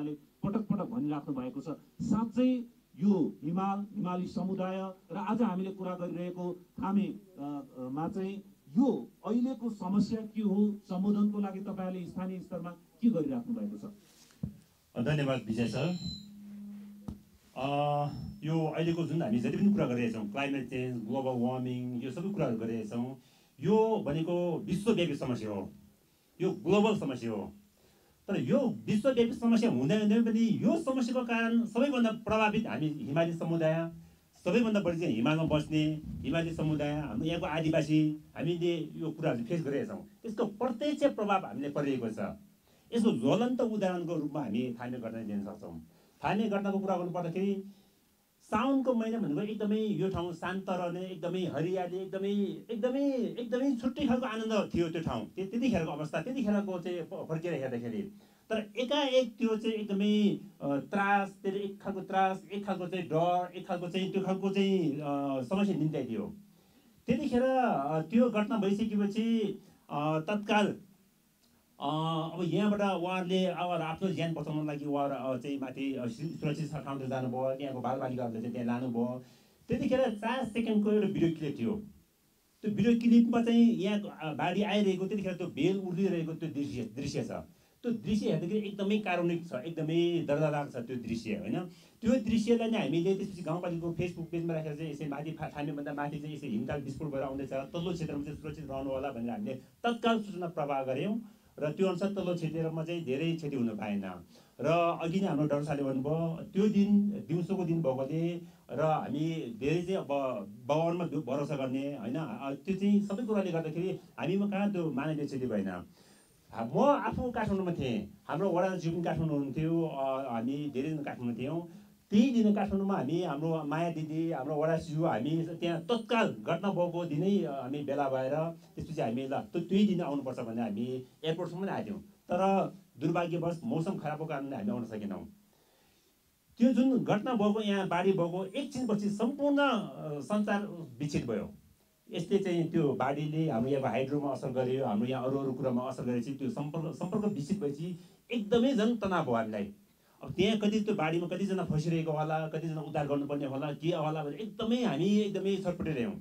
यहाँले पटक पटक भनिराख्नु भएको छ। साँच्चै यो हिमाली समुदाय र आज हामीले कुरा गरिरहेको थामेमा चाहिँ यो अहिलेको समस्या के हो, सम्बोधनको लागि तपाईहरुले स्थानीय स्तरमा के गरिराख्नु भएको छ? धन्यवाद विजय सर। यो अहिलेको जुन हामी जति पनि कुरा गरिरहेका छौँ, क्लाइमेट चेन्ज, ग्लोबल वार्मिङ, यो सबै कुराहरू गरिरहेका छौँ, यो भनेको विश्वव्यापी समस्या हो, यो ग्लोबल समस्या हो। तर यो विश्वव्यापी समस्या हुँदै पनि यो समस्याको कारण सबैभन्दा प्रभावित हामी हिमाली समुदाय, सबैभन्दा बढी चाहिँ हिमालमा बस्ने हिमाली समुदाय, हाम्रो यहाँको आदिवासी, हामीले यो कुराहरू फेस गरिरहेका छौँ। यसको प्रत्यक्ष प्रभाव हामीले परिरहेको छ। यसको ज्वलन्त उदाहरणको रूपमा हामी थामे घटना दिन सक्छौँ। थामे घटनाको कुरा गर्नुपर्दाखेरि साउनको महिना भनेको एकदमै यो ठाउँ शान्त रहने, एकदमै हरियाली, एकदमै छुट्टै खालको आनन्द थियो त्यो ठाउँ, त्यतिखेरको अवस्था, त्यतिखेरको चाहिँ फर्केर हेर्दाखेरि। तर एकाएक त्यो चाहिँ एकदमै त्रास, एक खालको त्रास, एक खालको चाहिँ डर, एक खालको चाहिँ त्यो खालको चाहिँ समस्या निम्त्याइ थियो। त्यतिखेर त्यो घटना भइसकेपछि तत्काल अब यहाँबाट उहाँहरूले अब आफ्नो ज्यान बचाउनको लागि उहाँहरू चाहिँ माथि सुरक्षित ठाउँतिर जानुभयो, त्यहाँको बालबालिकाहरूले चाहिँ त्यहाँ लानुभयो। त्यतिखेर 4 सेकेन्डको एउटा भिडियो क्लिप थियो। त्यो भिडियो क्लिपमा चाहिँ यहाँ बाढी आइरहेको, त्यतिखेर त्यो भेल उडिरहेको त्यो दृश्य छ। त्यो दृश्य हेर्दाखेरि एकदमै कारुणिक छ, एकदमै दर्दनाक छ त्यो दृश्य, होइन? त्यो दृश्यलाई नै हामीले त्यसपछि गाउँपालिकाको फेसबुक पेजमा राखेर चाहिँ यसै माथि थामेभन्दा माथि चाहिँ यसै हिमताल विस्फोट भएर आउँदैछ, तल्लो क्षेत्रमा चाहिँ सुरक्षित रहनु होला भनेर हामीले तत्काल सूचना प्रवाह गऱ्यौँ र त्यो अनुसार तल्लो क्षेत्रमा चाहिँ धेरै क्षति हुन पाएन। र अघि नै हाम्रो डाक्टर साहबले भन्नुभयो त्यो दिन दिउँसोको दिन भएकोले र हामी धेरै चाहिँ अब भगवानमा भरोसा गर्ने, होइन? त्यो चाहिँ सबै कुराले गर्दाखेरि हामीमा कहाँ त्यो मानवीय क्षति भएन। म आफू काठमाडौँमा थिएँ, हाम्रो वडाज्यू पनि काठमाडौँ हुनुहुन्थ्यो, हामी धेरैजना काठमाडौँमा थियौँ। त्यही दिन काठमाडौँमा हामी, हाम्रो माया दिदी, हाम्रो वडाज्यू, हामी त्यहाँ तत्काल घटना भएको दिनै हामी भेला भएर त्यसपछि हामी ल त्यही दिन आउनुपर्छ भनेर हामी एयरपोर्टसम्म आएथ्यौँ। तर दुर्भाग्यवश मौसम खराबको कारणले हामी आउन सकेनौँ। त्यो जुन घटना भएको, यहाँ बाढी भएको एकछिनपछि सम्पूर्ण संसार विक्षित भयो। यसले चाहिँ त्यो बाढीले हाम्रो यहाँको हाइड्रोमा असर गर्यो, हाम्रो यहाँ अरू कुरामा असर गरेपछि त्यो सम्पर्क विक्षित भएपछि एकदमै झन् तनाव भयो हामीलाई। अब त्यहाँ कति त्यो बाढीमा कतिजना फसिरहेको होला, कतिजना उद्धार गर्नुपर्ने होला, के होला भनेर हामी एकदमै छटपटिरह्यौँ।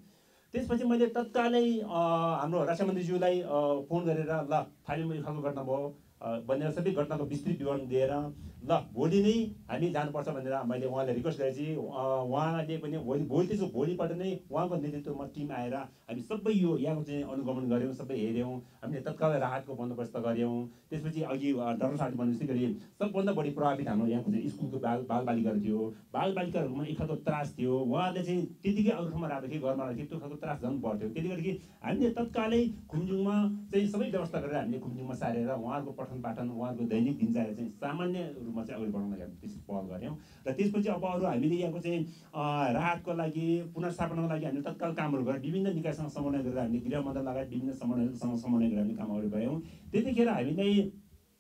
त्यसपछि मैले तत्कालै हाम्रो रक्षा मन्त्रीज्यूलाई फोन गरेर ल थामेमा यो खालको घटना भयो भनेर सबै घटनाको विस्तृत विवरण दिएर ल भोलि नै हामी जानुपर्छ भनेर मैले उहाँलाई रिक्वेस्ट गरेपछि उहाँले पनि भोलिपल्ट नै उहाँको नेतृत्वमा टिम आएर हामी सबै यो यहाँको चाहिँ अनुगमन गऱ्यौँ, सबै हेऱ्यौँ, हामीले तत्काल राहतको बन्दोबस्त गऱ्यौँ। त्यसपछि अघि डाक्टर साहबले भनेपछि गरी सबभन्दा बढी प्रभावित हाम्रो यहाँको चाहिँ स्कुलको बालबालिकाहरू थियो। बालबालिकाहरूमा एक खालको त्रास थियो, उहाँहरूले चाहिँ त्यतिकै अरू ठाउँमा राख्दाखेरि घरमा राख्थ्यो, त्यो खालको त्रास झन् बढ्थ्यो। त्यति गर्दाखेरि हामीले तत्कालै खुम्जुङमा चाहिँ सबै व्यवस्था गरेर हामीले खुम्जुङमा सारेर उहाँहरूको पठन पाठन, उहाँहरूको दैनिक दिनचर्या चाहिँ सामान्य रूपमा चाहिँ अगाडि बढाउन लागि त्यसरी पहल गऱ्यौँ। र त्यसपछि अब अरू हामीले यहाँको चाहिँ राहतको लागि, पुनर्स्थापनाको लागि हामीले तत्काल कामहरू गरेर विभिन्न निकायसँग समन्वय गरेर हामीले गृह मन्त्रालय लगायत विभिन्न समन्वयसँग समन्वय गरेर हामीले काम अगाडि बढायौँ। त्यतिखेर हामीलाई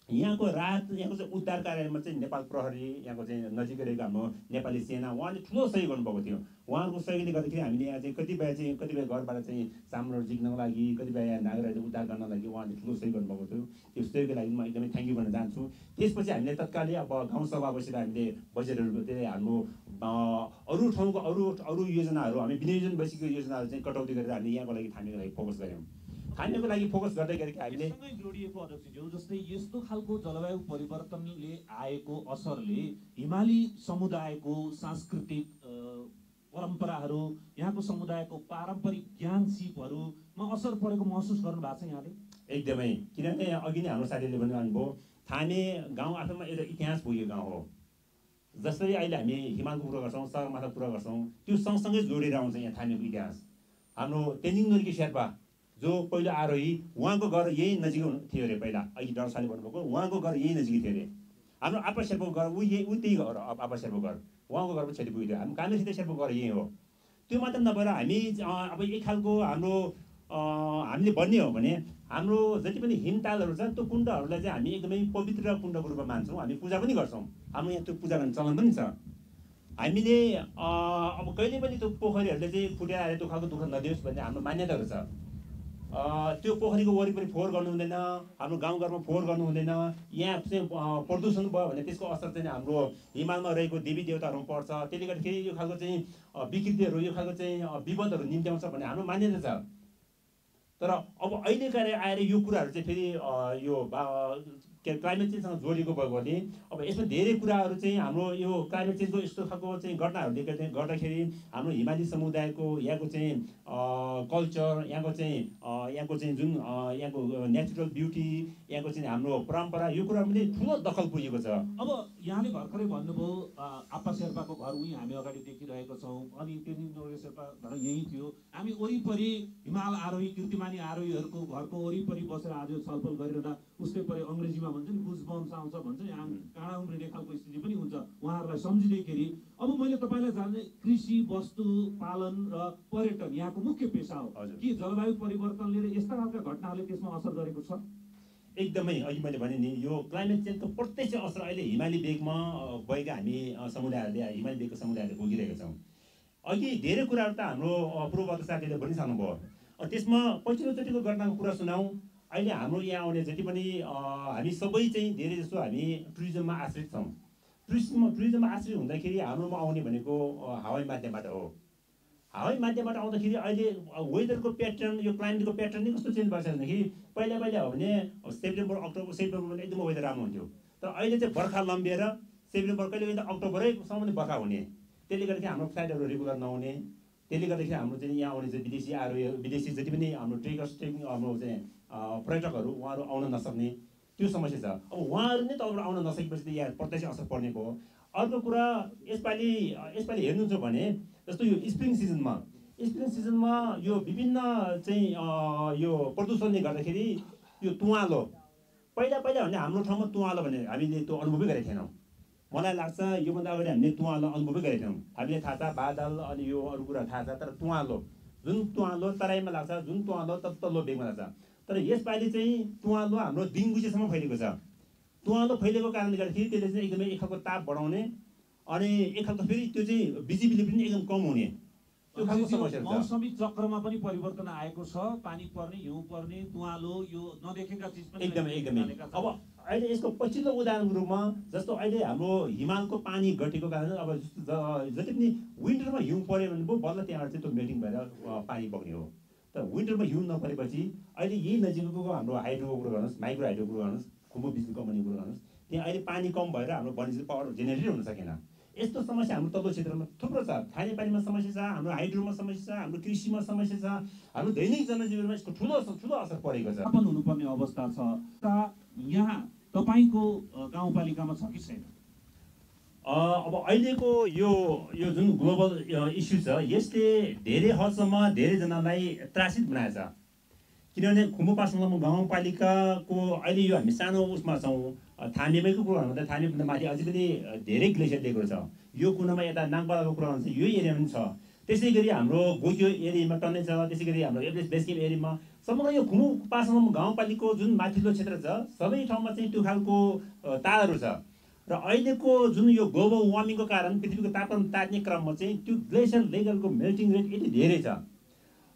यहाँको राहत, यहाँको चाहिँ उद्धार कार्यमा चाहिँ नेपाल प्रहरी, यहाँको चाहिँ नजिकै रहेको हाम्रो नेपाली सेना, उहाँले ठुलो सहयोग गर्नुभएको थियो। उहाँहरूको सहयोगले गर्दाखेरि हामीले यहाँ चाहिँ कतिपय घरबाट चाहिँ सामानहरू जिक्नको लागि, कतिपय यहाँ नागरिकहरू उद्धार गर्नको लागि उहाँले ठुलो सहयोग गर्नुभएको थियो। त्यो सहयोगको लागि म एकदमै थ्याङ्क यू भन्न चाहन्छु। त्यसपछि हामीले तत्कालै अब गाउँसभा बसेर हामीले बजेटहरू चाहिँ हाम्रो अरू ठाउँको अरू योजनाहरू, हामी विनियोजन भइसकेको योजनाहरू चाहिँ कटौती गरेर हामीले यहाँको लागि थामेको लागि फोकस गऱ्यौँ। खानेको लागि फोकस गर्दै गरेको हामीले सँगै जोडिएको अध्यक्षज्यू, जस्तै यस्तो खालको जलवायु परिवर्तनले आएको असरले हिमाली समुदायको सांस्कृतिक परम्पराहरू, यहाँको समुदायको पारम्परिक ज्ञान सिपहरूमा असर परेको महसुस गर्नु भएको छ यहाँले? एकदमै, किनभने अघि नै हाम्रो साथीले भन्नुभयो थामे गाउँ आफैमा एउटा इतिहास पुगेको गाउँ हो। जसरी अहिले हामी हिमालको कुरा गर्छौँ, सगरमाथाको कुरा गर्छौँ, त्यो सँगसँगै जोडेर आउँछ यहाँ थामेको इतिहास। हाम्रो तेन्जिङ नोर्गे शेर्पा जो पहिलो आरोही, उहाँको घर यही नजिक थियो अरे। पहिला अघि डाक्टर साहबले भन्नुभएको उहाँको घर यही नजिकै थियो अरे। हाम्रो आपा शेर्पाको घर त्यही घर, आपा शेर्पाको घर, उहाँको घर पनि क्षति पुगेको थियो। हाम्रो कामेसित शेर्पाको घर यही हो। त्यो मात्र नभएर हामी अब एक खालको हाम्रो हामीले भन्ने हो भने हाम्रो जति पनि हिमतालहरू छ त्यो कुण्डहरूलाई चाहिँ हामी एकदमै पवित्र कुण्डको रूपमा मान्छौँ, हामी पूजा पनि गर्छौँ। हाम्रो यहाँ त्यो पूजा गर्ने चलन पनि छ। हामीले अब कहिले पनि त्यो पोखरीहरूले चाहिँ फुटेर आएर त्यो खालको दुःख नदियोस् भन्ने हाम्रो मान्यताहरू छ। त्यो पोखरीको वरिपरि फोहोर गर्नु हुँदैन, हाम्रो गाउँघरमा फोहोर गर्नु हुँदैन। यहाँ चाहिँ प्रदूषण भयो भने त्यसको असर चाहिँ हाम्रो हिमालमा रहेको देवी देवताहरूमा पर्छ। त्यसले गर्दाखेरि यो खालको चाहिँ विकृतिहरू, यो खालको चाहिँ विपदहरू निम्त्याउँछ भन्ने हाम्रो मान्यता छ। तर अब अहिले आएर यो कुराहरू चाहिँ फेरि यो क्लाइमेट चेन्जसँग जोडिएको भएकोले अब यसमा धेरै कुराहरू चाहिँ हाम्रो यो क्लाइमेट चेन्जको यस्तो खालको चाहिँ घटनाहरूले गर्दाखेरि हाम्रो हिमाली समुदायको यहाँको चाहिँ कल्चर, यहाँको चाहिँ जुन यहाँको नेचुरल ब्युटी, यहाँको चाहिँ हाम्रो परम्परा, यो कुरा पनि ठुलो दखल पुगेको छ। अब यहाँले भर्खरै भन्नुभयो आप्पा शेर्पाको घर उहीँ हामी अगाडि देखिरहेको छौँ, अनि तेन्जिङ नोर्गे शेर्पा घर यहीँ थियो। हामी वरिपरि हिमाल आरोही, कीर्तिमानी आरोहीहरूको घरको वरिपरि बसेर आज छलफल गरिरहँदा उसकै परि अङ्ग्रेजीमा भन्छ नि गुजबम्स आउँछ भन्छ नि, काँडा उम्रिने खालको स्थिति पनि हुन्छ उहाँहरूलाई सम्झिँदैखेरि। अब मैले तपाईँलाई जान्ने कृषि, वस्तु पालन र पर्यटन यहाँको मुख्य पेसा हो कि जलवायु परिवर्तनले यस्ता खालका घटनाहरूले त्यसमा असर गरेको छ? एकदमै अघि मैले भने नि यो क्लाइमेट चेन्जको प्रत्यक्ष असर अहिले हिमाली भेगमा गएका हामी समुदायहरूले, हिमाली भेगको समुदायहरूले भोगिरहेका छौँ। अघि धेरै कुराहरू त हाम्रो पूर्ववर्ती साथीहरूले भनिसक्नुभयो। त्यसमा पछिल्लोचोटिको घटनाको कुरा सुनाउँ। अहिले हाम्रो यहाँ आउने जति पनि हामी सबै चाहिँ धेरै जस्तो हामी टुरिज्ममा आश्रित छौँ। टुरिज्ममा आश्रित हुँदाखेरि हाम्रोमा आउने भनेको हवाई माध्यमबाट हो। हवाई माध्यमबाट आउँदाखेरि अहिले वेदरको प्याटर्न, यो क्लाइमेटको प्याटर्न नै कस्तो चेन्ज भएको छ भनेदेखि पहिला हो भने सेप्टेम्बर अक्टोबरमा एकदम वेदर राम्रो हुन्थ्यो। तर अहिले चाहिँ बर्खा लम्बिएर सेप्टेम्बर कहिले अक्टोबरैसम्म बर्खा हुने। त्यसले गर्दाखेरि हाम्रो फ्लाइटहरू रेगुलर नहुने। त्यसले गर्दाखेरि हाम्रो चाहिँ यहाँ आउने चाहिँ विदेशी जति पनि हाम्रो हाम्रो चाहिँ पर्यटकहरू उहाँहरू आउन नसक्ने त्यो समस्या छ। अब उहाँहरू नै तलबाट आउन नसकेपछि त यहाँ प्रत्यक्ष असर पर्ने भयो। अर्को कुरा यसपालि हेर्नुहुन्छ भने जस्तो यो स्प्रिङ सिजनमा यो विभिन्न चाहिँ यो प्रदूषणले गर्दाखेरि यो तुवालो पहिला भने हाम्रो ठाउँमा तुवालो भने हामीले त्यो अनुभवै गरेका थिएनौँ। मलाई लाग्छ योभन्दा अगाडि हामीले तुवालो अनुभवै गरेका थियौँ। हामीले थाहा छ बादल अनि यो अरू कुरा थाहा छ, तर जुन तुवालो तराईमा लाग्छ, जुन तुवालो तल्लो भेगमा लाग्छ। तर यसपालि चाहिँ तुवालो हाम्रो दिङबुचेसम्म फैलिएको छ। तुवालो फैलिएको कारणले गर्दाखेरि त्यसले चाहिँ एकदमै एक खालको ताप बढाउने अनि एक खालको फेरि त्यो चाहिँ भिजिबिलिटी पनि एकदम कम हुने त्यो खालको समस्या छ। मौसमी चक्रमा पनि परिवर्तन आएको छ। पानी पर्ने, हिउँ पर्ने, तुवालो, यो नदेखेका चिज पनि एकदमै। अब अहिले यसको पछिल्लो उदाहरणको रूपमा जस्तो अहिले हाम्रो हिमालको पानी घटेको कारणले अब जति पनि विन्टरमा हिउँ पऱ्यो भने पो बल्ल त्यहाँबाट चाहिँ त्यो मेल्टिङ भएर पानी बग्ने हो। तर विन्टरमा हिउँ नपरेपछि अहिले यही नजिकको हाम्रो हाइड्रोको कुरो गर्नुहोस्, माइक्रो हाइड्रो कुरो गर्नुहोस्, खुम्बु बिजुली कम्पनीको कुरो गर्नुहोस्, त्यहाँ अहिले पानी कम भएर हाम्रो बनिस पावर जेनेरेट हुन सकेन। यस्तो समस्या हाम्रो तल्लो क्षेत्रमा थुप्रो छ। खानेपानीमा समस्या छ, हाम्रो हाइड्रोमा समस्या छ, हाम्रो कृषिमा समस्या छ, हाम्रो दैनिक जनजीवनमा यसको ठुलो असर परेको छ। हुनुपर्ने अवस्था छ। यहाँ तपाईँको गाउँपालिकामा छ कि छैन? अब अहिलेको यो जुन ग्लोबल इस्यु छ यसले धेरै हदसम्म धेरैजनालाई त्रासित बनाएछ। किनभने खुम्बु पासाङलामु गाउँपालिकाको अहिले यो हामी सानो उसमा छौँ। थामेको कुरा भन्दा थामेभन्दा माथि अझै पनि धेरै ग्लेसियर दिएको छ। यो कुनामा यता नागपाडाको कुरा भन्छ यो एरिया पनि छ। त्यसै गरी हाम्रो गोक्यो एरियामा टन्नै छ। त्यसै गरी हाम्रो एभरेस्ट बेस क्याम्प एरियामा समग्र यो खुम्बु पासाङलामु गाउँपालिकाको जुन माथिल्लो क्षेत्र छ सबै ठाउँमा चाहिँ त्यो खालको तारहरू छ। र अहिलेको जुन यो ग्लोबल वार्मिङको कारण पृथ्वीको तापमान तात्ने क्रममा चाहिँ त्यो ग्लेसियर लेभलको मेल्टिङ रेट यति धेरै छ।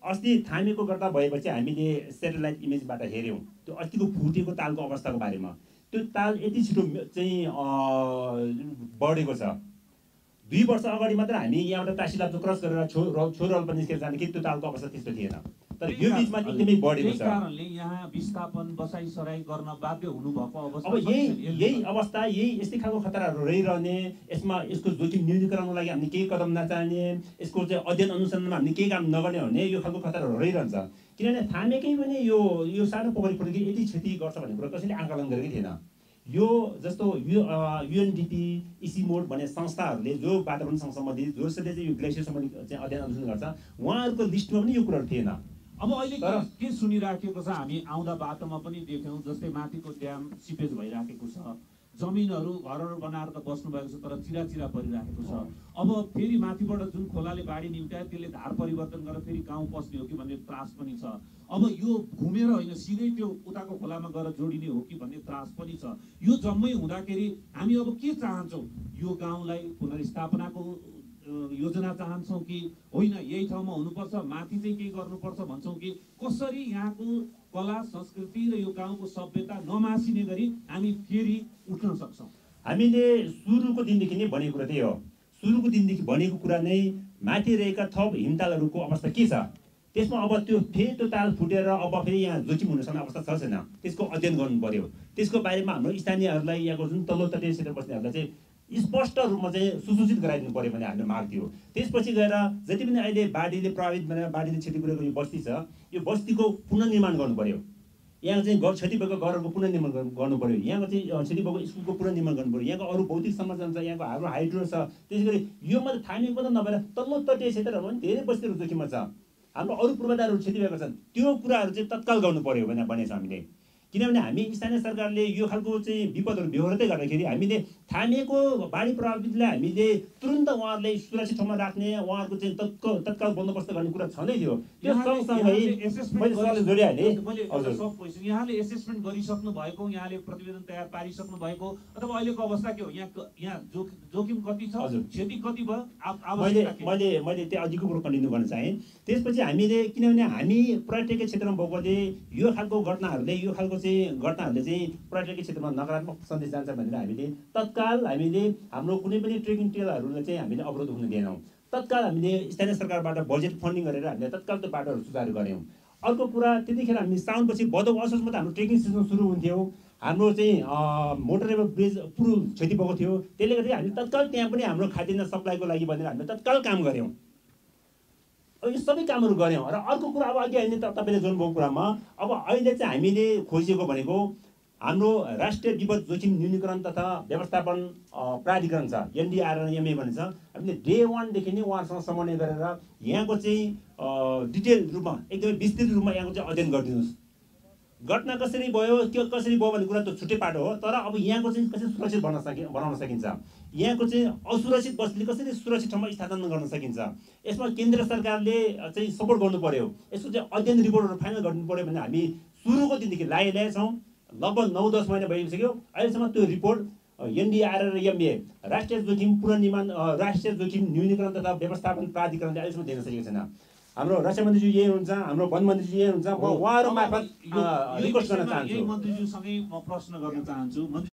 अस्ति थामेको गर्दा भएपछि हामीले सेटेलाइट इमेजबाट हेऱ्यौँ त्यो अस्तिको फुटेको तालको अवस्थाको बारेमा। त्यो ताल यति छिटो चाहिँ बढेको छ। 2 वर्ष अगाडि मात्र हामी यहाँबाट टासीलाप्चो क्रस गरेर छोरोल्पा निस्केर जाँदाखेरि त्यो तालको अवस्था त्यस्तो थिएन। तर यो बिचमा एकदमै बढेको छ। कारणले यहाँ विस्थापन बसाइसराई गर्न बाध्य हुनुभएको अवस्था। अब यही अवस्था यस्तै खालको खतराहरू रहिरहने, यसको जोखिम न्यूनीकरणको लागि हामीले केही कदम नचाल्ने, यसको चाहिँ अध्ययन अनुसन्धानमा हामीले केही काम नगर्ने भने यो खालको खतराहरू रहिरहन्छ। किनभने थामेकै पनि यो सानो पोखरी फुटेको यति क्षति गर्छ भन्ने कुरा कसैले आकलन गरेकै थिएन। यो जस्तो UNDP, इसिमोड भन्ने संस्थाहरूले जो वातावरणसँग सम्बन्धित जसले चाहिँ यो ग्लेसियर सम्बन्धी चाहिँ अध्ययन अनुसन्धान गर्छ उहाँहरूको लिस्टमा पनि यो कुराहरू थिएन। अब अहिले के सुनिराखेको छ, हामी आउँदा बाटोमा पनि देख्यौँ जस्तै माथिको ड्याम सिपेज भइराखेको छ, जमिनहरू घरहरू बनाएर त बस्नु भएको छ तर चिरा परिराखेको छ। अब फेरि माथिबाट जुन खोलाले बाढी निम्त्यायो त्यसले धार परिवर्तन गरेर फेरि गाउँ पस्ने हो कि भन्ने त्रास पनि छ। अब यो घुमेर होइन सिधै त्यो उताको खोलामा गएर जोडिने हो कि भन्ने त्रास पनि छ। यो जम्मै हुँदाखेरि हामी अब के चाहन्छौँ? यो गाउँलाई पुनर्स्थापनाको योजना चाहन्छौँ कि होइन यही ठाउँमा हुनुपर्छ, माथि चाहिँ केही गर्नुपर्छ भन्छौँ कि कसरी यहाँको कला संस्कृति र यो गाउँको सभ्यता नमासिने गरी हामी फेरि उठ्न सक्छौँ? हामीले सुरुको दिनदेखि नै भनेको कुरा त्यही हो। सुरुको दिनदेखि भनेको कुरा नै माथि रहेका थप हिमतालहरूको अवस्था के छ, त्यसमा अब त्यो फेरि त्यो ताल फुटेर अब फेरि यहाँ जोखिम हुन सक्ने अवस्था छ छैन, त्यसको अध्ययन गर्नु पर्यो। त्यसको बारेमा हाम्रो स्थानीयहरूलाई यहाँको जुन तल्लो तटीय क्षेत्र बस्नेहरूलाई चाहिँ स्पष्ट रूपमा चाहिँ सुसूचित गराइदिनु पर्यो भन्ने हामीले माग थियो। त्यसपछि गएर जति पनि अहिले बाढीले प्रभावित भनेर बाढीले क्षति गरेको यो बस्ती छ, यो बस्तीको पुनर्निर्माण गर्नु पर्यो। यहाँ चाहिँ क्षति भएको घरहरूको पुनर्निर्माण गर्नु पर्यो। यहाँको चाहिँ क्षति भएको स्कुलको पुनर्निर्माण गर्नु पर्यो। यहाँको अरू भौतिक संरचना छ, यहाँको हाम्रो हाइड्रो छ। त्यसै गरी यो मात्रै थामिएको मात्रै नभएर तल्लो तटीय क्षेत्रहरूमा पनि धेरै बस्तीहरू जोखिममा छ। हाम्रो अरू पूर्वाधारहरू क्षति भएको छन्, त्यो कुराहरू चाहिँ तत्काल गर्नु पर्यो भनेर भनेको छ हामीले। किनभने हामी स्थानीय सरकारले यो खालको चाहिँ विपदहरू बेहोर्दै गर्दाखेरि हामीले थामिएको बाढी प्रभावितलाई हामीले तुरन्त उहाँहरूले सुरक्षित ठाउँमा राख्ने, उहाँहरूको चाहिँ तत्काल बन्दोबस्त गर्ने कुरा छँदै थियो। त्यो सँगसँगै मैले सरले जोडिहालेँ। यहाँले एसेसमेन्ट गरिसक्नु भएको, यहाँले प्रतिवेदन तयार पारिसक्नु भएको, अथवा अहिलेको अवस्था के हो? यहाँ जोखिम कति छ, क्षति कति भयो? मैले त्यो अघिको कुरो कन्टिन्यू गर्न चाहेँ। त्यसपछि हामीले, किनभने हामी पर्यटकीय क्षेत्रमा भएकोले यो खालको घटनाहरूले चाहिँ पर्यटकीय क्षेत्रमा नकारात्मक सन्देश जान्छ भनेर हामीले तत्काल हाम्रो कुनै पनि ट्रेकिङ ट्रेलहरूलाई चाहिँ हामीले अवरोध हुन दिएनौँ। तत्काल हामीले स्थानीय सरकारबाट बजेट फन्डिङ गरेर हामीले तत्काल त्यो बाटोहरू सुधार गऱ्यौँ। अर्को कुरा, त्यतिखेर हामी साउनपछि भदौ असोजमा त हाम्रो ट्रेकिङ सिजन सुरु हुन्थ्यो। हाम्रो चाहिँ मोटरवे ब्रिज पुरो क्षति भएको थियो। त्यसले गर्दा हामी तत्काल त्यहाँ पनि हाम्रो खाद्यान्न सप्लाईको लागि भनेर हामीले तत्काल काम गऱ्यौँ। यो सबै कामहरू गऱ्यौँ। र अर्को कुरा, अब अघि अहिले तपाईँले जोड्नुभएको कुरामा अब अहिले चाहिँ हामीले खोजेको भनेको हाम्रो राष्ट्रिय विपद जोखिम न्यूनीकरण तथा व्यवस्थापन प्राधिकरण छ, NDRMA भन्छ। हामीले डे 1 देखि नै उहाँहरूसँग समन्वय गरेर यहाँको चाहिँ डिटेल रूपमा एकदमै विस्तृत रूपमा यहाँको चाहिँ अध्ययन गरिदिनुहोस्। घटना कसरी भयो, के कसरी भयो भन्ने कुरा त छुट्टै पाटो हो, तर अब यहाँको चाहिँ कसरी सुरक्षित बनाउन सकिन्छ, यहाँको चाहिँ असुरक्षित बस्तीले कसरी सुरक्षित ठाउँमा स्थानान्तरण गर्न सकिन्छ, यसमा केन्द्र सरकारले चाहिँ सपोर्ट गर्नु पर्यो। यसको चाहिँ अध्ययन रिपोर्टहरू फाइनल गर्नु पर्यो भने हामी सुरुको दिनदेखि ल्याएका छौँ। लगभग 9-10 महिना भइसक्यो। अहिलेसम्म त्यो रिपोर्ट NDRMA राष्ट्रिय जोखिम पुनर्निर्माण राष्ट्रिय जोखिम न्यूनीकरण तथा व्यवस्थापन प्राधिकरणले अहिलेसम्म दिन सकेको छैन। हाम्रो रक्षा मन्त्रीज्यू यही हुनुहुन्छ, हाम्रो वन मन्त्रीज्यू यही हुनुहुन्छ। म उहाँहरू मार्फत रिक्वेस्ट गर्न चाहन्छु। यही मन्त्रीज्यूसँगै म प्रश्न गर्न चाहन्छु।